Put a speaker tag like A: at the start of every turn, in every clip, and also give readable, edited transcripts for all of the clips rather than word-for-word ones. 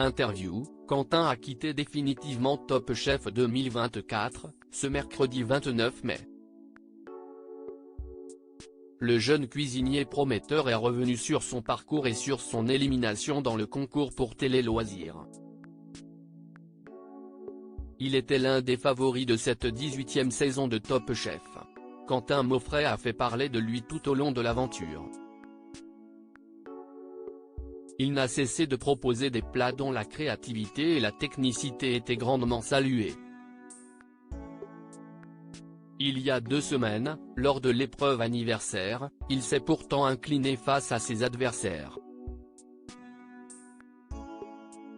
A: Interview, Quentin a quitté définitivement Top Chef 2024, ce mercredi 29 mai. Le jeune cuisinier prometteur est revenu sur son parcours et sur son élimination dans le concours pour Télé Loisirs. Il était l'un des favoris de cette 18e saison de Top Chef. Quentin Mauffret a fait parler de lui tout au long de l'aventure. Il n'a cessé de proposer des plats dont la créativité et la technicité étaient grandement saluées. Il y a 2 semaines, lors de l'épreuve anniversaire, il s'est pourtant incliné face à ses adversaires.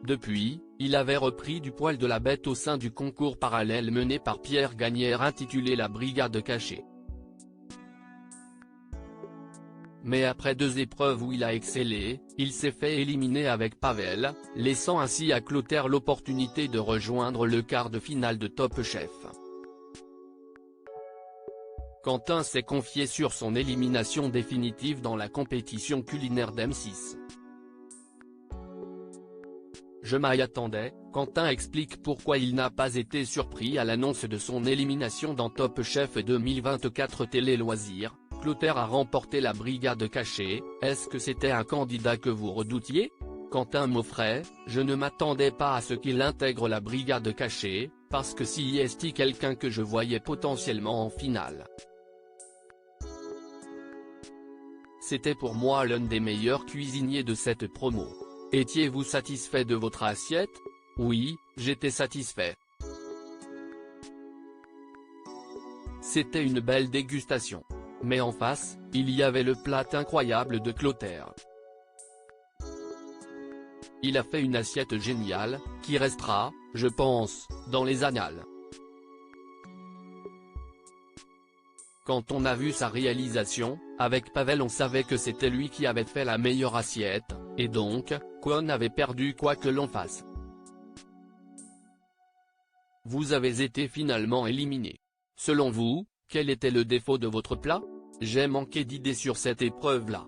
A: Depuis, il avait repris du poil de la bête au sein du concours parallèle mené par Pierre Gagnaire intitulé La Brigade Cachée. Mais après 2 épreuves où il a excellé, il s'est fait éliminer avec Pavel, laissant ainsi à Clotaire l'opportunité de rejoindre le quart de finale de Top Chef. Quentin s'est confié sur son élimination définitive dans la compétition culinaire d'M6. Je m'y attendais, Quentin explique pourquoi il n'a pas été surpris à l'annonce de son élimination dans Top Chef 2024 Télé Loisirs. Clotaire a remporté la Brigade Cachée, est-ce que c'était un candidat que vous redoutiez? Quentin Mauffret, je ne m'attendais pas à ce qu'il intègre la Brigade Cachée, parce que si est quelqu'un que je voyais potentiellement en finale. C'était pour moi l'un des meilleurs cuisiniers de cette promo. Étiez-vous satisfait de votre assiette? Oui, j'étais satisfait. C'était une belle dégustation. Mais en face, il y avait le plat incroyable de Clotaire. Il a fait une assiette géniale, qui restera, je pense, dans les annales. Quand on a vu sa réalisation, avec Pavel on savait que c'était lui qui avait fait la meilleure assiette, et donc, qu'on avait perdu quoi que l'on fasse. Vous avez été finalement éliminé. Selon vous, quel était le défaut de votre plat? J'ai manqué d'idées sur cette épreuve-là.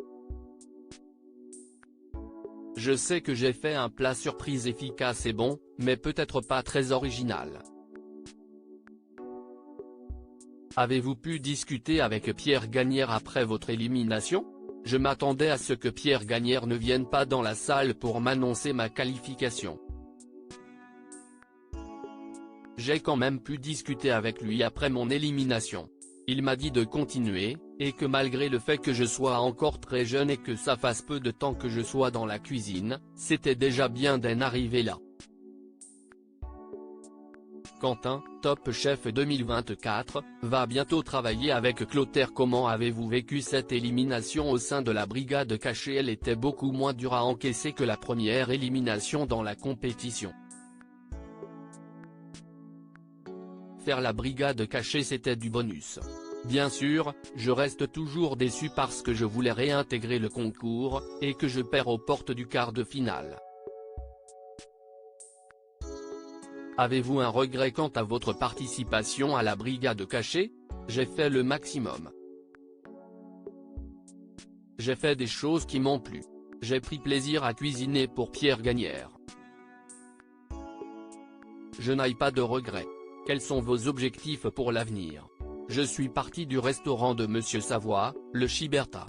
A: Je sais que j'ai fait un plat surprise efficace et bon, mais peut-être pas très original. Avez-vous pu discuter avec Pierre Gagnaire après votre élimination? Je m'attendais à ce que Pierre Gagnaire ne vienne pas dans la salle pour m'annoncer ma qualification. J'ai quand même pu discuter avec lui après mon élimination. Il m'a dit de continuer, et que malgré le fait que je sois encore très jeune et que ça fasse peu de temps que je sois dans la cuisine, c'était déjà bien d'en arriver là. Quentin, Top Chef 2024, va bientôt travailler avec Clotaire. Comment avez-vous vécu cette élimination au sein de la Brigade Cachée? Elle était beaucoup moins dure à encaisser que la première élimination dans la compétition. Faire la Brigade Cachée c'était du bonus. Bien sûr, je reste toujours déçu parce que je voulais réintégrer le concours, et que je perds aux portes du quart de finale. Avez-vous un regret quant à votre participation à la Brigade Cachée? J'ai fait le maximum. J'ai fait des choses qui m'ont plu. J'ai pris plaisir à cuisiner pour Pierre Gagnaire. Je n'ai pas de regrets. Quels sont vos objectifs pour l'avenir? Je suis parti du restaurant de Monsieur Savoie, le Chiberta.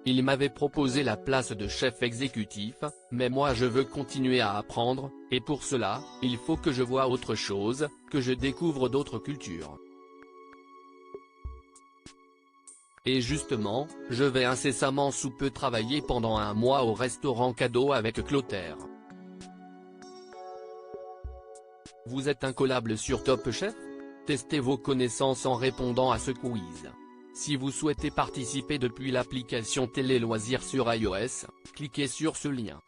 A: Il m'avait proposé la place de chef exécutif, mais moi je veux continuer à apprendre, et pour cela, il faut que je voie autre chose, que je découvre d'autres cultures. Et justement, je vais incessamment sous peu travailler pendant 1 mois au restaurant Cadeau avec Clotaire. Vous êtes incollable sur Top Chef? Testez vos connaissances en répondant à ce quiz. Si vous souhaitez participer depuis l'application Télé Loisirs sur iOS, cliquez sur ce lien.